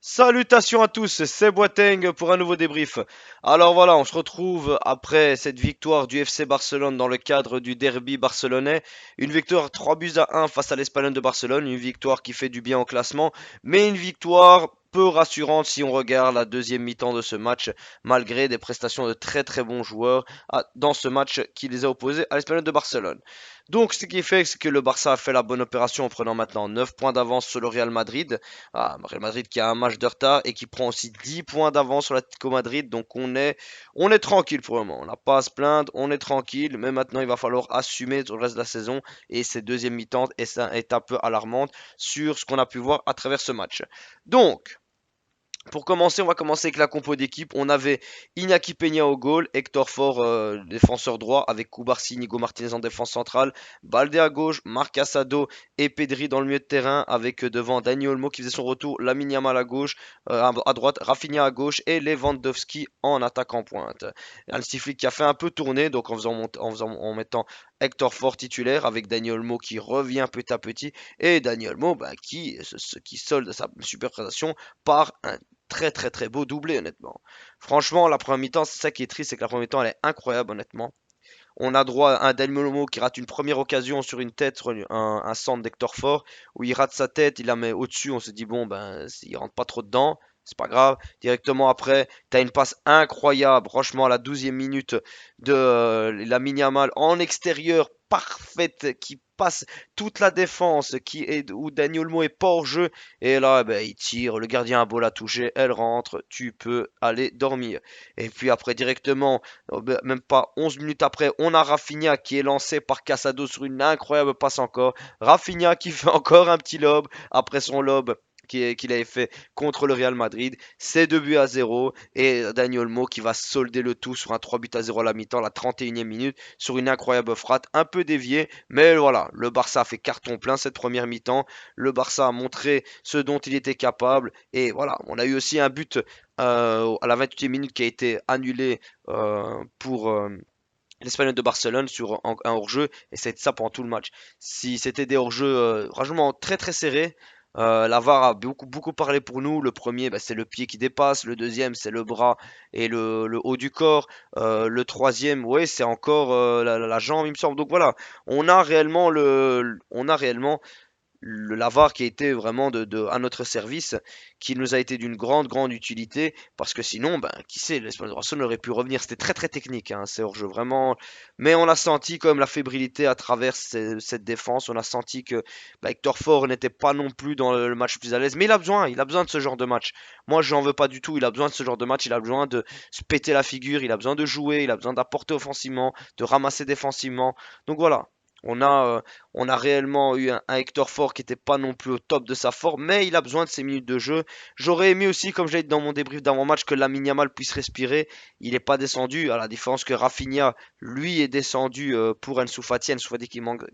Salutations à tous, c'est Boateng pour un nouveau débrief. Alors voilà, on se retrouve après cette victoire du FC Barcelone dans le cadre du derby barcelonais. Une victoire 3 buts à 1 face à l'Espagnol de Barcelone, une victoire qui fait du bien au classement, mais une victoire peu rassurante si on regarde la deuxième mi-temps de ce match, malgré des prestations de très très bons joueurs dans ce match qui les a opposés à l'Espagnol de Barcelone. Donc ce qui fait c'est que le Barça a fait la bonne opération en prenant maintenant 9 points d'avance sur le Real Madrid. Real Madrid qui a un match de retard et qui prend aussi 10 points d'avance sur l'Atlético Madrid. Donc on est tranquille pour le moment. On n'a pas à se plaindre, on est tranquille. Mais maintenant, il va falloir assumer sur le reste de la saison. Et cette deuxième mi-temps est un peu alarmante sur ce qu'on a pu voir à travers ce match. Donc, pour commencer, on va commencer avec la compo d'équipe. On avait Iñaki Peña au goal, Hector Ford, défenseur droit, avec Cubarsí, Nico Martinez en défense centrale, Balde à gauche, Marc Asado et Pedri dans le milieu de terrain, avec devant Dani Olmo qui faisait son retour, Lamine Yamal à gauche, à droite, Rafinha à gauche et Lewandowski en attaque en pointe. Hansi Flick qui a fait un peu tourner, donc en mettant Hector Ford titulaire avec Dani Olmo qui revient petit à petit et Dani Olmo qui solde sa super prestation par un très très très beau doublé honnêtement. Franchement, la première mi-temps, c'est ça qui est triste, c'est que la première mi-temps elle est incroyable honnêtement. On a droit à un Dani Olmo qui rate une première occasion sur une tête, sur un centre d'Hector Ford, où il rate sa tête, il la met au-dessus, on se dit bon ben il rentre pas trop dedans, c'est pas grave. Directement après, t'as une passe incroyable, franchement à la 12e minute de Lamine Yamal en extérieur, parfaite, qui passe toute la défense, où Dani Olmo est pas hors jeu, et là ben, il tire, le gardien a beau la toucher, elle rentre, tu peux aller dormir. Et puis après directement même pas 11 minutes après, on a Rafinha qui est lancé par Casado sur une incroyable passe encore. Rafinha qui fait encore un petit lob après son lob qu'il avait fait contre le Real Madrid. C'est 2 buts à 0 et Dani Olmo qui va solder le tout sur un 3 buts à 0 à la mi-temps, la 31e minute, sur une incroyable frappe, un peu déviée. Mais voilà, le Barça a fait carton plein cette première mi-temps. Le Barça a montré ce dont il était capable. Et voilà, on a eu aussi un but à la 28e minute qui a été annulé pour l'Espagnol de Barcelone sur un hors-jeu et c'est ça pendant tout le match. Si c'était des hors-jeux franchement très très serrés, la VAR a beaucoup parlé pour nous. Le premier, bah, c'est le pied qui dépasse. Le deuxième, c'est le bras et le haut du corps. Le troisième, ouais, c'est encore la jambe, il me semble. Donc voilà, on a réellement le Lavar qui a été vraiment à notre service, qui nous a été d'une grande utilité, parce que sinon, ben, qui sait, l'Espagne de Barcelone aurait pu revenir. C'était très très technique, hein, ces hors-jeu, vraiment. Mais on a senti comme la fébrilité à travers cette défense. On a senti que bah, Hector Ford n'était pas non plus dans le match plus à l'aise, mais il a besoin de ce genre de match. Moi, j'en veux pas du tout. Il a besoin de ce genre de match. Il a besoin de se péter la figure. Il a besoin de jouer. Il a besoin d'apporter offensivement, de ramasser défensivement. Donc voilà. On a, on a réellement eu un Hector Ford qui n'était pas non plus au top de sa forme, mais il a besoin de ses minutes de jeu. J'aurais aimé aussi, comme je l'ai dit dans mon débrief d'avant-match, que Lamine Yamal puisse respirer. Il n'est pas descendu, à la différence que Rafinha, lui, est descendu pour Ansu Fati. Ansu Fati monte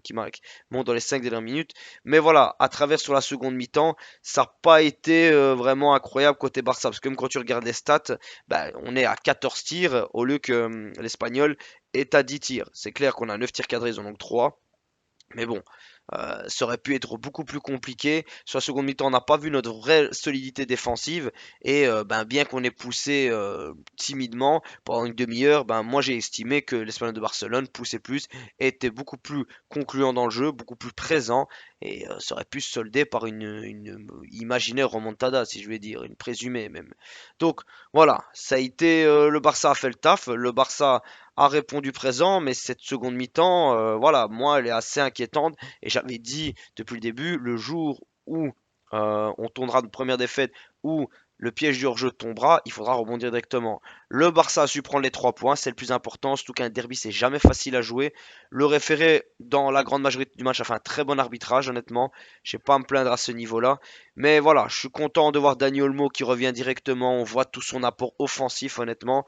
dans les 5 dernières minutes. Mais voilà, à travers sur la seconde mi-temps, ça n'a pas été vraiment incroyable côté Barça. Parce que même quand tu regardes les stats, bah, on est à 14 tirs au lieu que l'Espagnol est à 10 tirs. C'est clair qu'on a 9 tirs cadrés, ils en ont que 3. Mais bon, ça aurait pu être beaucoup plus compliqué. Sur la seconde mi-temps, on n'a pas vu notre vraie solidité défensive. Et ben, bien qu'on ait poussé timidement pendant une demi-heure, ben, moi j'ai estimé que l'Espagnol de Barcelone poussait plus, était beaucoup plus concluant dans le jeu, beaucoup plus présent. Et ça aurait pu se solder par une imaginaire remontada, si je vais dire, une présumée même. Donc voilà, ça a été le Barça a fait le taf. Le Barça a répondu présent, mais cette seconde mi-temps, voilà, moi, elle est assez inquiétante. Et j'avais dit depuis le début, le jour où on tournera de première défaite, où le piège du hors-jeu tombera, il faudra rebondir directement. Le Barça a su prendre les 3 points, c'est le plus important, surtout qu'un derby, c'est jamais facile à jouer. Le référé, dans la grande majorité du match, a fait un très bon arbitrage, honnêtement. Je n'ai pas à me plaindre à ce niveau-là. Mais voilà, je suis content de voir Dani Olmo qui revient directement. On voit tout son apport offensif, honnêtement.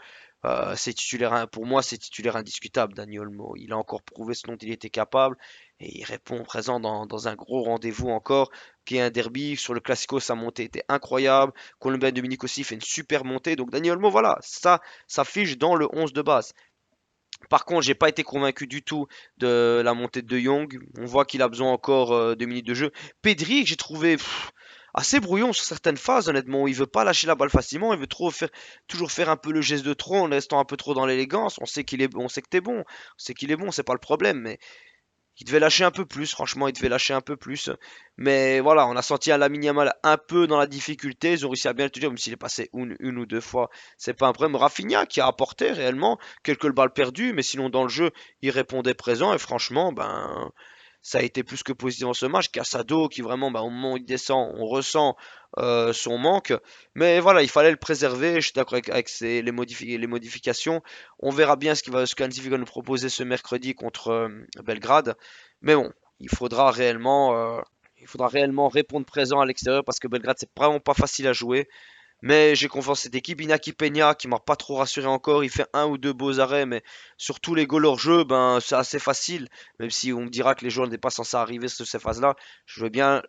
C'est titulaire, pour moi, c'est titulaire indiscutable, Dani Olmo. Il a encore prouvé ce dont il était capable et il répond présent dans un gros rendez-vous encore, qui est un derby. Sur le Classico, sa montée était incroyable. Colombien Dominique aussi fait une super montée. Donc Dani Olmo, voilà, ça s'affiche dans le 11 de base. Par contre, j'ai pas été convaincu du tout de la montée de De Jong. On voit qu'il a besoin encore de minutes de jeu. Pedri, que j'ai trouvé assez brouillon sur certaines phases, honnêtement. Il veut pas lâcher la balle facilement, il veut trop faire, toujours faire un peu le geste de trop en restant un peu trop dans l'élégance. On sait que t'es bon, on sait qu'il est bon, c'est pas le problème, mais il devait lâcher un peu plus, franchement, il devait lâcher un peu plus. Mais voilà, on a senti un Lamine Yamal un peu dans la difficulté. Ils ont réussi à bien le tenir, même s'il est passé une ou deux fois. C'est pas un problème. Rafinha qui a apporté réellement quelques balles perdues, mais sinon dans le jeu, il répondait présent. Et franchement, ben, ça a été plus que positif dans ce match. Casado qui vraiment, ben, au moment où il descend, on ressent son manque. Mais voilà, il fallait le préserver. Je suis d'accord avec les modifications. On verra bien ce qu'Hansi va nous proposer ce mercredi contre Belgrade. Mais bon, il faudra réellement répondre présent à l'extérieur parce que Belgrade, c'est vraiment pas facile à jouer. Mais j'ai confiance en cette équipe. Inaki Peña qui m'a pas trop rassuré encore. Il fait un ou deux beaux arrêts, mais sur tous les goals hors jeu, ben, c'est assez facile. Même si on me dira que les joueurs n'étaient pas censés arriver sur ces phases-là. Je veux bien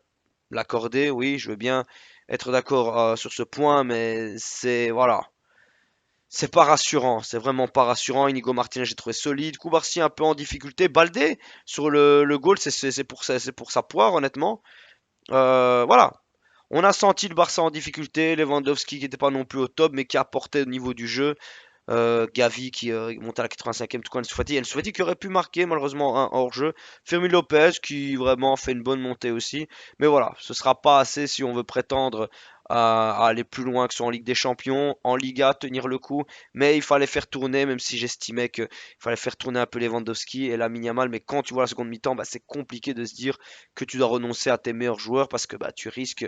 l'accorder, oui, je veux bien être d'accord sur ce point, mais c'est voilà. C'est pas rassurant, c'est vraiment pas rassurant. Inigo Martinez, j'ai trouvé solide. Koubarsi un peu en difficulté. Baldé sur le goal, c'est pour sa poire, honnêtement. Voilà. On a senti le Barça en difficulté. Lewandowski qui n'était pas non plus au top, mais qui apportait au niveau du jeu. Gavi qui monte à la 85e, tout comme Ansu Fati. Ansu Fati qui aurait pu marquer malheureusement un hors-jeu. Fermi Lopez qui vraiment fait une bonne montée aussi. Mais voilà, ce sera pas assez si on veut prétendre à aller plus loin que ce soit en Ligue des Champions, en Liga, tenir le coup. Mais il fallait faire tourner, même si j'estimais qu'il fallait faire tourner un peu Lewandowski et Lamine Yamal. Mais quand tu vois la seconde mi-temps, bah, c'est compliqué de se dire que tu dois renoncer à tes meilleurs joueurs parce que bah, tu risques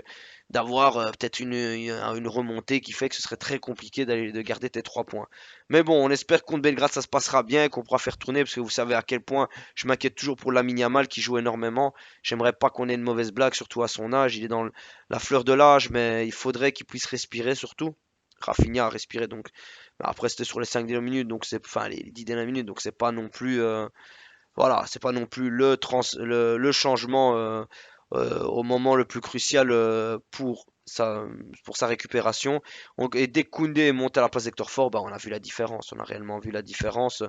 d'avoir peut-être une remontée qui fait que ce serait très compliqué de garder tes 3 points. Mais bon, on espère que contre Belgrade ça se passera bien, qu'on pourra faire tourner, parce que vous savez à quel point je m'inquiète toujours pour Lamine Yamal qui joue énormément. J'aimerais pas qu'on ait une mauvaise blague, surtout à son âge. Il est dans la fleur de l'âge, mais il faudrait qu'il puisse respirer surtout. Rafinha a respiré donc. Après c'était sur les 5 dernières minutes, donc c'est enfin les 10 dernières minutes, donc c'est pas non plus voilà, c'est pas non plus le changement au moment le plus crucial pour sa récupération. Et dès que Koundé est monté à la place d'Hector Ford, bah, on a vu la différence. On a réellement vu la différence.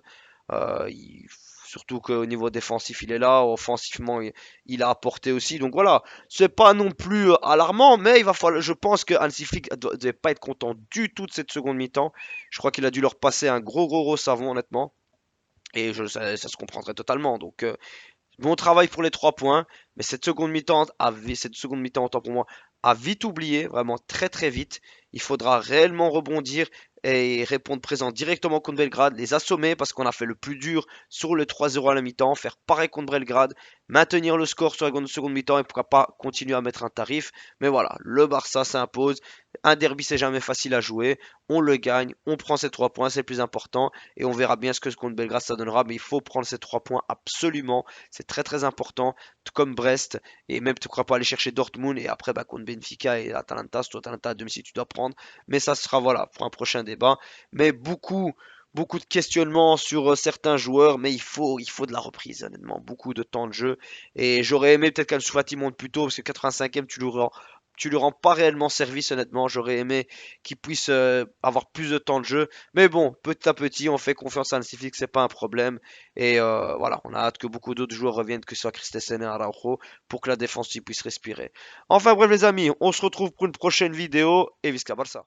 Euh, il- Surtout qu'au niveau défensif, il est là. Offensivement, il a apporté aussi. Donc voilà, c'est pas non plus alarmant, mais il va falloir. Je pense que Hansi Flick ne devait pas être content du tout de cette seconde mi-temps. Je crois qu'il a dû leur passer un gros savon, honnêtement. Et ça se comprendrait totalement. Donc, bon travail pour les 3 points, mais cette seconde mi-temps, autant pour moi, a vite oublié, vraiment très vite. Il faudra réellement rebondir et répondre présent directement contre Belgrade, les assommer parce qu'on a fait le plus dur sur le 3-0 à la mi-temps, faire pareil contre Belgrade, maintenir le score sur la seconde mi-temps et pourquoi pas continuer à mettre un tarif. Mais voilà, le Barça s'impose. Un derby, c'est jamais facile à jouer. On le gagne, on prend ces 3 points, c'est le plus important. Et on verra bien ce que contre Belgrade ça donnera. Mais il faut prendre ces 3 points absolument. C'est très important, tout comme Brest, et même tu ne crois pas aller chercher Dortmund, et après bah, contre Benfica et Atalanta, surtout Atalanta à domicile tu dois prendre, mais ça sera voilà pour un prochain débat. Mais beaucoup de questionnements sur certains joueurs, mais il faut de la reprise, honnêtement, beaucoup de temps de jeu, et j'aurais aimé peut-être qu'Ansu Fati monte plus tôt, parce que 85e tu lui rends pas réellement service, honnêtement. J'aurais aimé qu'il puisse avoir plus de temps de jeu. Mais bon, petit à petit, on fait confiance à Hansi Flick, c'est pas un problème. Et voilà, on a hâte que beaucoup d'autres joueurs reviennent, que ce soit Christensen et Araujo, pour que la défense puisse respirer. Enfin bref les amis, on se retrouve pour une prochaine vidéo et Visca Barça.